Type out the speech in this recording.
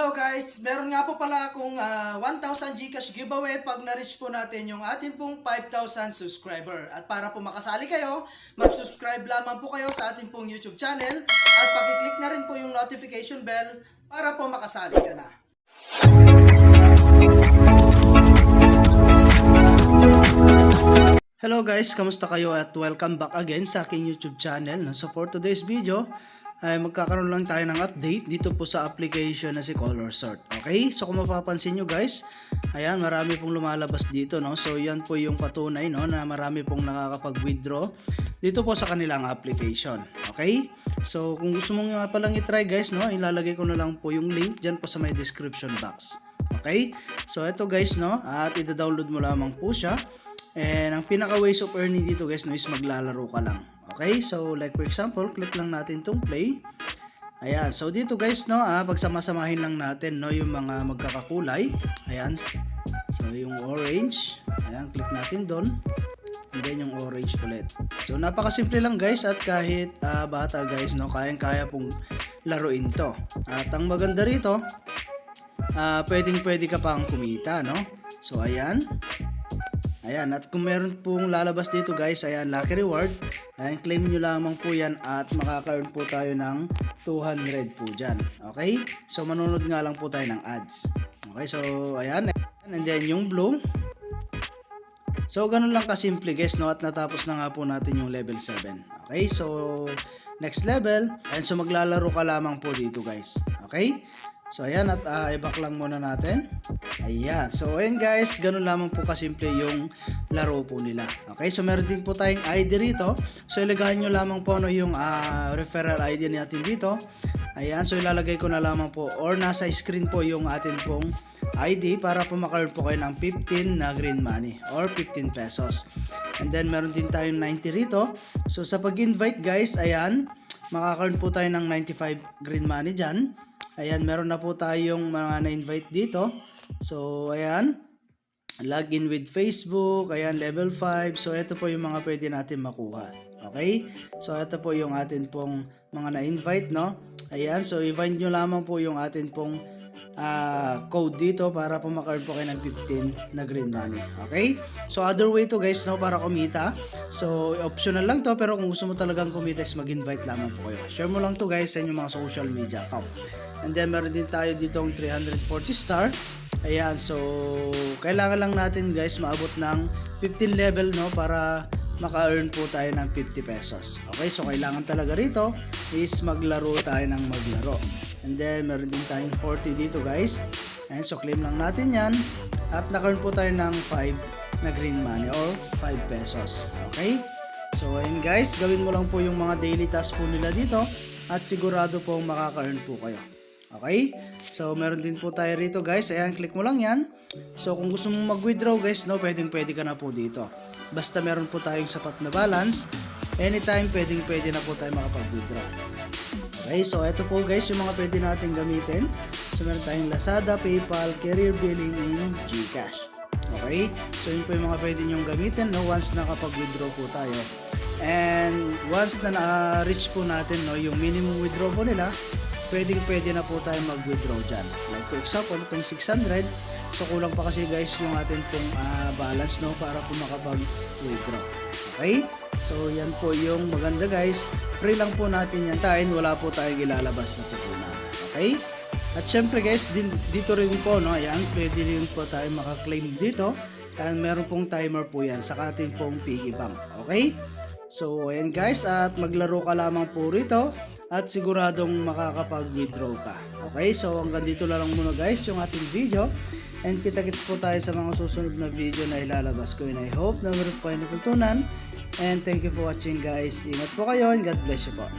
Hello guys, meron nga po pala akong 1,000 GCash giveaway pag na-reach po natin yung ating pong 5,000 subscriber. At para po makasali kayo, mag-subscribe lamang po kayo sa ating pong YouTube channel at pag-click na rin po yung notification bell para po makasali ka na. Hello guys, kamusta kayo at welcome back again sa aking YouTube channel. So for today's video, ay magkakaroon lang tayo ng update dito po sa application na si Colorsort. Okay? So kung mapapansin nyo guys, ayan, marami pong lumalabas dito, no? So yan po yung patunay, no, na marami pong nakakapag-withdraw dito po sa kanilang application. Okay? So kung gusto mong nga palang i-try guys, no, ilalagay ko na lang po yung link dyan po sa may description box. Okay? So ito guys, no, at ida-download mo lamang po siya. And ang pinaka ways of earning dito guys, no, is maglalaro ka lang. Okay, so like for example, click lang natin tong play. Ayan, so dito guys, no, pagsama-samahin lang natin, no, yung mga magkakakulay. Ayan, so yung orange, ayan, click natin doon. And then yung orange ulit. So napakasimple lang guys, at kahit bata guys, no, kayang-kaya pong laruin to. At ang maganda rito, pwede ka pang kumita, no. So ayan. Ayan, at kung meron pong lalabas dito guys, ayan, lucky reward. Ayan, claim nyo lamang po yan at makaka-earn po tayo ng 200 po dyan. Okay? So, manunod nga lang po tayo ng ads. Okay, so, ayan. And then, yung blue. So, ganun lang kasimple guys, no? At natapos na nga po natin yung level 7. Okay, so, next level. Ayan, so, maglalaro ka lamang po dito guys. Okay? So ayan, at i-back lang muna natin. Ayan, so ayan guys, ganun lamang po kasimple yung laro po nila. Okay, so meron din po tayong ID rito. So ilagay nyo lamang po, no, yung referral ID natin dito. Ayan, so ilalagay ko na lamang po or nasa screen po yung atin pong ID para po maka-earn po kayo ng 15 na green money or 15 pesos. And then meron din tayong 90 rito. So sa pag-invite guys, ayan, makaka-earn po tayo ng 95 green money dyan. Ayan, meron na po tayong mga na-invite dito. So, ayan. Login with Facebook. Ayan, level 5. So, ito po yung mga pwede natin makuha. Okay? So, ito po yung atin pong mga na-invite, no? Ayan, so i-find nyo lamang po yung atin pong code dito para po maka-earn po kayo ng 15 na green money. Okay? So, other way to guys, no, para kumita. So, optional lang to, pero kung gusto mo talagang kumita is mag-invite lamang po kayo. Share mo lang to guys sa inyong mga social media account. And then, meron din tayo ditong 340 star. Ayan, so, kailangan lang natin guys maabot ng 15 level, no, para maka-earn po tayo ng 50 pesos. Okay, so kailangan talaga rito is maglaro tayo ng maglaro. And then, meron din tayong 40 dito guys. And so, claim lang natin yan. At naka-earn po tayo ng 5 na green money or 5 pesos. Okay? So, ayun guys, gawin mo lang po yung mga daily task po nila dito. At sigurado po makaka-earn po kayo. Okay? So, meron din po tayo rito guys. Ayan, click mo lang yan. So, kung gusto mong mag-withdraw guys, no, pwede ka na po dito. Basta meron po tayong sapat na balance, anytime pwede na po tayo makapag-withdraw. Okay, so ito po guys yung mga pwede natin gamitin. So, meron tayong Lazada, PayPal, Carrier Billing, and GCash. Okay? So, yun po yung mga pwede nyong gamitin, no, once nakapag-withdraw po tayo. And once na na-reach po natin, no, yung minimum withdraw po nila, pwede na po tayo mag-withdraw dyan. Like for example, itong 600, so kulang pa kasi guys yung atin pong balance, no, para po makapag-withdraw. Okay? So yan po yung maganda guys. Free lang po natin yan tayo, wala po tayong ilalabas na pupunan. Okay? At syempre guys, dito rin po, no, ayan, pwede rin po tayo makaklaim dito. And meron pong timer po yan sa ating pong piggy bank. Okay? So ayan guys, at maglaro ka lamang po rito. At siguradong makakapag-withdraw ka. Okay, so hanggang dito lang muna guys yung ating video. And kita-kits po tayo sa mga susunod na video na ilalabas ko. And I hope na meron po kayo natutunan. And thank you for watching guys. Ingat po kayo and God bless you po.